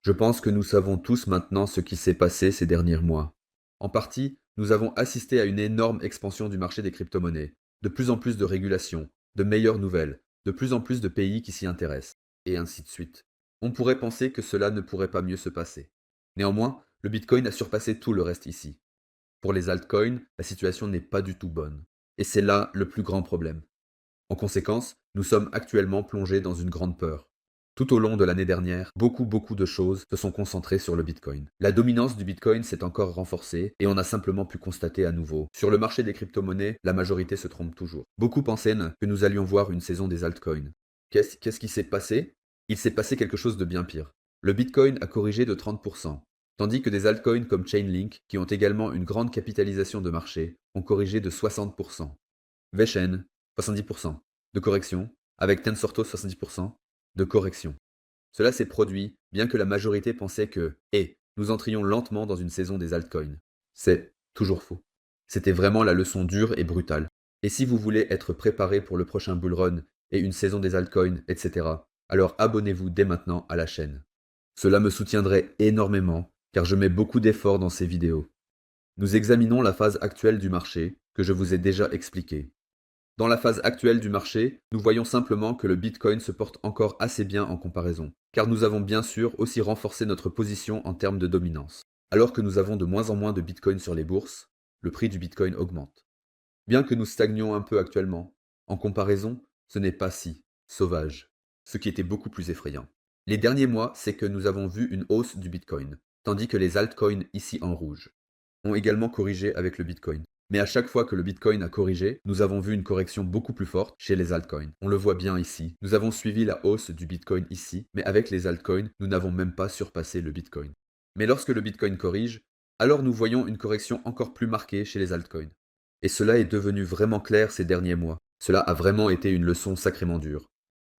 Je pense que nous savons tous maintenant ce qui s'est passé ces derniers mois. En partie, nous avons assisté à une énorme expansion du marché des crypto-monnaies, de plus en plus de régulations, de meilleures nouvelles, de plus en plus de pays qui s'y intéressent, et ainsi de suite. On pourrait penser que cela ne pourrait pas mieux se passer. Néanmoins, le Bitcoin a surpassé tout le reste ici. Pour les altcoins, la situation n'est pas du tout bonne. Et c'est là le plus grand problème. En conséquence, nous sommes actuellement plongés dans une grande peur. Tout au long de l'année dernière, beaucoup de choses se sont concentrées sur le Bitcoin. La dominance du Bitcoin s'est encore renforcée et on a simplement pu constater à nouveau. Sur le marché des crypto-monnaies, la majorité se trompe toujours. Beaucoup pensaient que nous allions voir une saison des altcoins. Qu'est-ce qui s'est passé? Il s'est passé quelque chose de bien pire. Le Bitcoin a corrigé de 30%, tandis que des altcoins comme Chainlink, qui ont également une grande capitalisation de marché, ont corrigé de 60%. VeChain, 70% de correction, avec Tensorto 70% de correction. Cela s'est produit bien que la majorité pensait que, nous entrions lentement dans une saison des altcoins. C'est toujours faux. C'était vraiment la leçon dure et brutale. Et si vous voulez être préparé pour le prochain bull run et une saison des altcoins, etc., alors abonnez-vous dès maintenant à la chaîne. Cela me soutiendrait énormément car je mets beaucoup d'efforts dans ces vidéos. Nous examinons la phase actuelle du marché que je vous ai déjà expliquée. Dans la phase actuelle du marché, nous voyons simplement que le Bitcoin se porte encore assez bien en comparaison, car nous avons bien sûr aussi renforcé notre position en termes de dominance. Alors que nous avons de moins en moins de Bitcoin sur les bourses, le prix du Bitcoin augmente. Bien que nous stagnions un peu actuellement, en comparaison, ce n'est pas si sauvage, ce qui était beaucoup plus effrayant. Les derniers mois, c'est que nous avons vu une hausse du Bitcoin, tandis que les altcoins ici en rouge ont également corrigé avec le Bitcoin. Mais à chaque fois que le Bitcoin a corrigé, nous avons vu une correction beaucoup plus forte chez les altcoins. On le voit bien ici. Nous avons suivi la hausse du Bitcoin ici, mais avec les altcoins, nous n'avons même pas surpassé le Bitcoin. Mais lorsque le Bitcoin corrige, alors nous voyons une correction encore plus marquée chez les altcoins. Et cela est devenu vraiment clair ces derniers mois. Cela a vraiment été une leçon sacrément dure.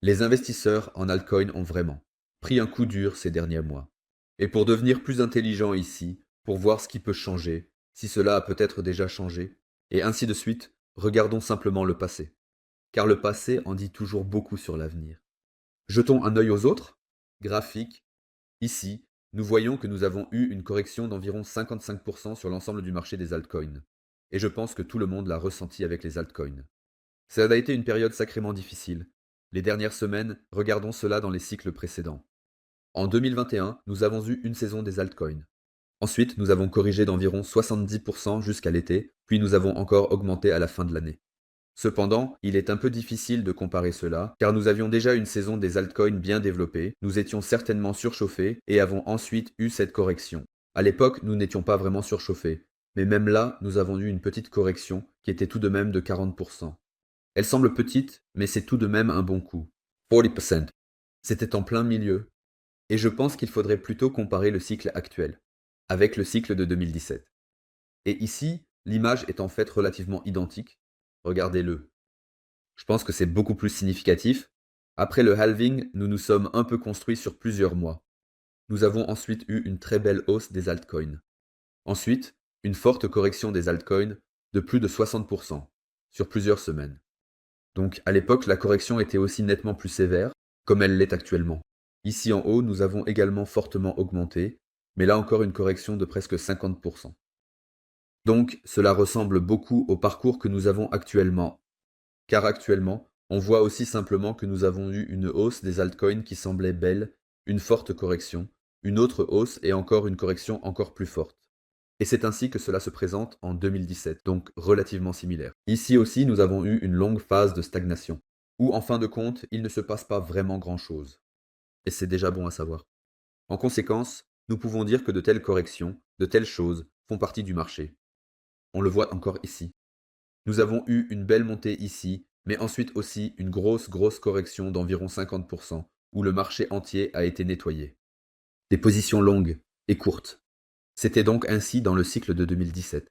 Les investisseurs en altcoin ont vraiment pris un coup dur ces derniers mois. Et pour devenir plus intelligent ici, pour voir ce qui peut changer, si cela a peut-être déjà changé, et ainsi de suite, regardons simplement le passé. Car le passé en dit toujours beaucoup sur l'avenir. Jetons un œil aux autres graphiques. Ici, nous voyons que nous avons eu une correction d'environ 55% sur l'ensemble du marché des altcoins. Et je pense que tout le monde l'a ressenti avec les altcoins. Ça a été une période sacrément difficile. Les dernières semaines, regardons cela dans les cycles précédents. En 2021, nous avons eu une saison des altcoins. Ensuite, nous avons corrigé d'environ 70% jusqu'à l'été, puis nous avons encore augmenté à la fin de l'année. Cependant, il est un peu difficile de comparer cela, car nous avions déjà une saison des altcoins bien développée, nous étions certainement surchauffés et avons ensuite eu cette correction. À l'époque, nous n'étions pas vraiment surchauffés, mais même là, nous avons eu une petite correction qui était tout de même de 40%. Elle semble petite, mais c'est tout de même un bon coup. 40%. C'était en plein milieu. Et je pense qu'il faudrait plutôt comparer le cycle actuel avec le cycle de 2017. Et ici, l'image est en fait relativement identique. Regardez-le. Je pense que c'est beaucoup plus significatif. Après le halving, nous nous sommes un peu construits sur plusieurs mois. Nous avons ensuite eu une très belle hausse des altcoins. Ensuite, une forte correction des altcoins de plus de 60% sur plusieurs semaines. Donc à l'époque, la correction était aussi nettement plus sévère, comme elle l'est actuellement. Ici en haut, nous avons également fortement augmenté, mais là encore une correction de presque 50%. Donc cela ressemble beaucoup au parcours que nous avons actuellement, car actuellement, on voit aussi simplement que nous avons eu une hausse des altcoins qui semblait belle, une forte correction, une autre hausse et encore une correction encore plus forte. Et c'est ainsi que cela se présente en 2017, donc relativement similaire. Ici aussi, nous avons eu une longue phase de stagnation, où en fin de compte, il ne se passe pas vraiment grand-chose. Et c'est déjà bon à savoir. En conséquence, nous pouvons dire que de telles corrections, de telles choses, font partie du marché. On le voit encore ici. Nous avons eu une belle montée ici, mais ensuite aussi une grosse correction d'environ 50%, où le marché entier a été nettoyé. Des positions longues et courtes. C'était donc ainsi dans le cycle de 2017.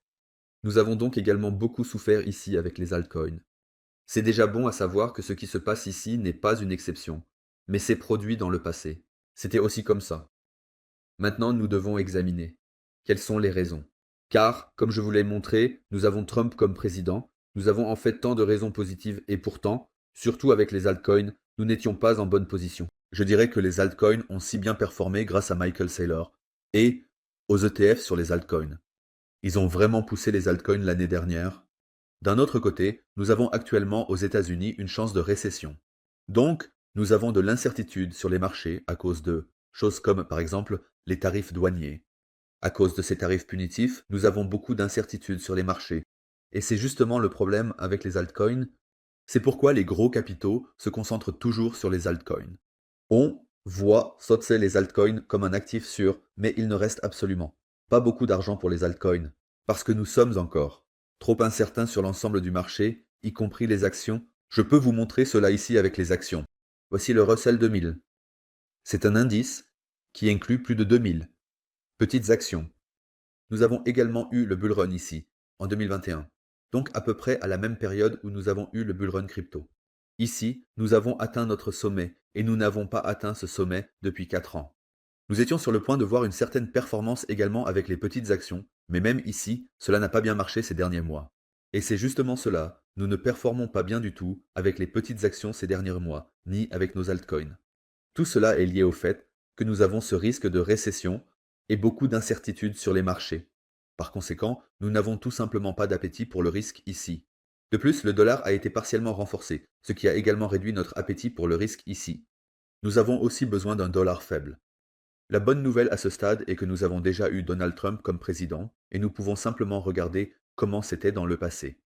Nous avons donc également beaucoup souffert ici avec les altcoins. C'est déjà bon à savoir que ce qui se passe ici n'est pas une exception, mais s'est produit dans le passé. C'était aussi comme ça. Maintenant, nous devons examiner. Quelles sont les raisons? Car, comme je vous l'ai montré, nous avons Trump comme président, nous avons en fait tant de raisons positives et pourtant, surtout avec les altcoins, nous n'étions pas en bonne position. Je dirais que les altcoins ont si bien performé grâce à Michael Saylor et aux ETF sur les altcoins. Ils ont vraiment poussé les altcoins l'année dernière. D'un autre côté, nous avons actuellement aux États-Unis une chance de récession. Donc, nous avons de l'incertitude sur les marchés à cause de choses comme par exemple les tarifs douaniers. À cause de ces tarifs punitifs, nous avons beaucoup d'incertitudes sur les marchés. Et c'est justement le problème avec les altcoins. C'est pourquoi les gros capitaux se concentrent toujours sur les altcoins. On voit sauter les altcoins comme un actif sûr, mais il ne reste absolument pas beaucoup d'argent pour les altcoins, parce que nous sommes encore trop incertains sur l'ensemble du marché, y compris les actions. Je peux vous montrer cela ici avec les actions. Voici le Russell 2000. C'est un indice qui inclut plus de 2000 petites actions. Nous avons également eu le bull run ici, en 2021, donc à peu près à la même période où nous avons eu le bull run crypto. Ici, nous avons atteint notre sommet, et nous n'avons pas atteint ce sommet depuis 4 ans. Nous étions sur le point de voir une certaine performance également avec les petites actions, mais même ici, cela n'a pas bien marché ces derniers mois. Et c'est justement cela, nous ne performons pas bien du tout avec les petites actions ces derniers mois, ni avec nos altcoins. Tout cela est lié au fait que nous avons ce risque de récession et beaucoup d'incertitudes sur les marchés. Par conséquent, nous n'avons tout simplement pas d'appétit pour le risque ici. De plus, le dollar a été partiellement renforcé, ce qui a également réduit notre appétit pour le risque ici. Nous avons aussi besoin d'un dollar faible. La bonne nouvelle à ce stade est que nous avons déjà eu Donald Trump comme président, et nous pouvons simplement regarder comment c'était dans le passé.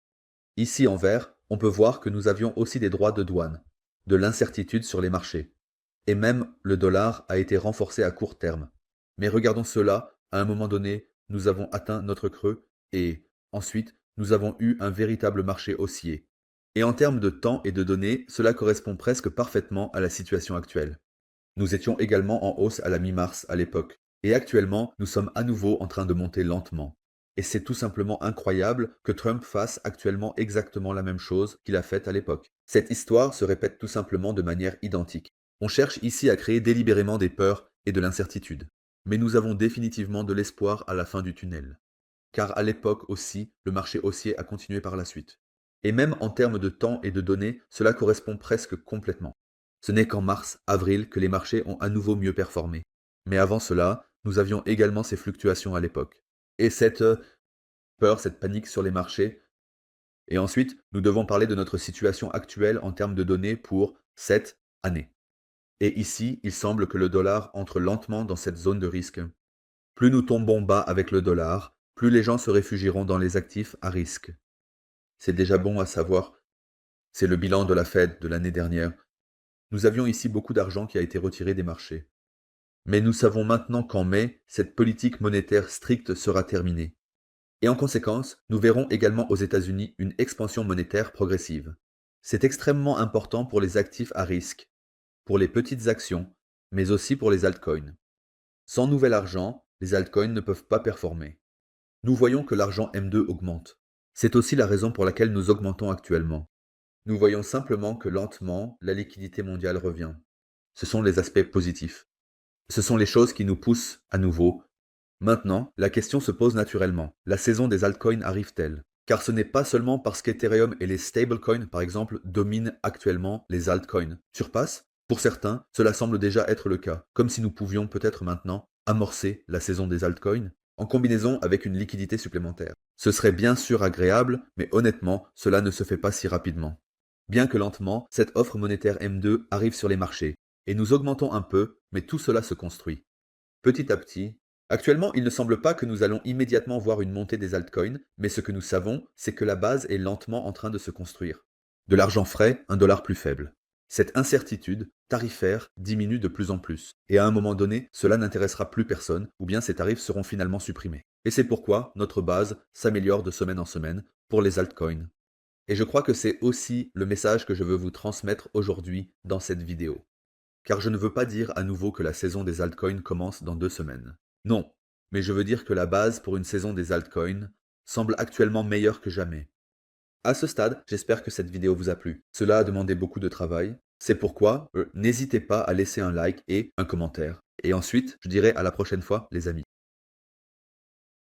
Ici en vert, on peut voir que nous avions aussi des droits de douane, de l'incertitude sur les marchés. Et même le dollar a été renforcé à court terme. Mais regardons cela, à un moment donné, nous avons atteint notre creux, et ensuite, nous avons eu un véritable marché haussier. Et en termes de temps et de données, cela correspond presque parfaitement à la situation actuelle. Nous étions également en hausse à la mi-mars à l'époque, et actuellement, nous sommes à nouveau en train de monter lentement. Et c'est tout simplement incroyable que Trump fasse actuellement exactement la même chose qu'il a faite à l'époque. Cette histoire se répète tout simplement de manière identique. On cherche ici à créer délibérément des peurs et de l'incertitude. Mais nous avons définitivement de l'espoir à la fin du tunnel. Car à l'époque aussi, le marché haussier a continué par la suite. Et même en termes de temps et de données, cela correspond presque complètement. Ce n'est qu'en mars, avril que les marchés ont à nouveau mieux performé. Mais avant cela, nous avions également ces fluctuations à l'époque. Et cette peur, cette panique sur les marchés. Et ensuite, nous devons parler de notre situation actuelle en termes de données pour cette année. Et ici, il semble que le dollar entre lentement dans cette zone de risque. Plus nous tombons bas avec le dollar, plus les gens se réfugieront dans les actifs à risque. C'est déjà bon à savoir. C'est le bilan de la Fed de l'année dernière. Nous avions ici beaucoup d'argent qui a été retiré des marchés. Mais nous savons maintenant qu'en mai, cette politique monétaire stricte sera terminée. Et en conséquence, nous verrons également aux États-Unis une expansion monétaire progressive. C'est extrêmement important pour les actifs à risque, pour les petites actions, mais aussi pour les altcoins. Sans nouvel argent, les altcoins ne peuvent pas performer. Nous voyons que l'argent M2 augmente. C'est aussi la raison pour laquelle nous augmentons actuellement. Nous voyons simplement que lentement, la liquidité mondiale revient. Ce sont les aspects positifs. Ce sont les choses qui nous poussent à nouveau. Maintenant, la question se pose naturellement. La saison des altcoins arrive-t-elle? Car ce n'est pas seulement parce qu'Ethereum et les stablecoins, par exemple, dominent actuellement les altcoins. Surpassent? Pour certains, cela semble déjà être le cas, comme si nous pouvions peut-être maintenant amorcer la saison des altcoins en combinaison avec une liquidité supplémentaire. Ce serait bien sûr agréable, mais honnêtement, cela ne se fait pas si rapidement. Bien que lentement, cette offre monétaire M2 arrive sur les marchés, et nous augmentons un peu, mais tout cela se construit. Petit à petit, actuellement, il ne semble pas que nous allons immédiatement voir une montée des altcoins, mais ce que nous savons, c'est que la base est lentement en train de se construire. De l'argent frais, un dollar plus faible. Cette incertitude tarifaire diminue de plus en plus, et à un moment donné, cela n'intéressera plus personne, ou bien ces tarifs seront finalement supprimés. Et c'est pourquoi notre base s'améliore de semaine en semaine pour les altcoins. Et je crois que c'est aussi le message que je veux vous transmettre aujourd'hui dans cette vidéo. Car je ne veux pas dire à nouveau que la saison des altcoins commence dans 2 semaines. Non, mais je veux dire que la base pour une saison des altcoins semble actuellement meilleure que jamais. À ce stade, j'espère que cette vidéo vous a plu. Cela a demandé beaucoup de travail. C'est pourquoi, n'hésitez pas à laisser un like et un commentaire. Et ensuite, je dirai à la prochaine fois, les amis.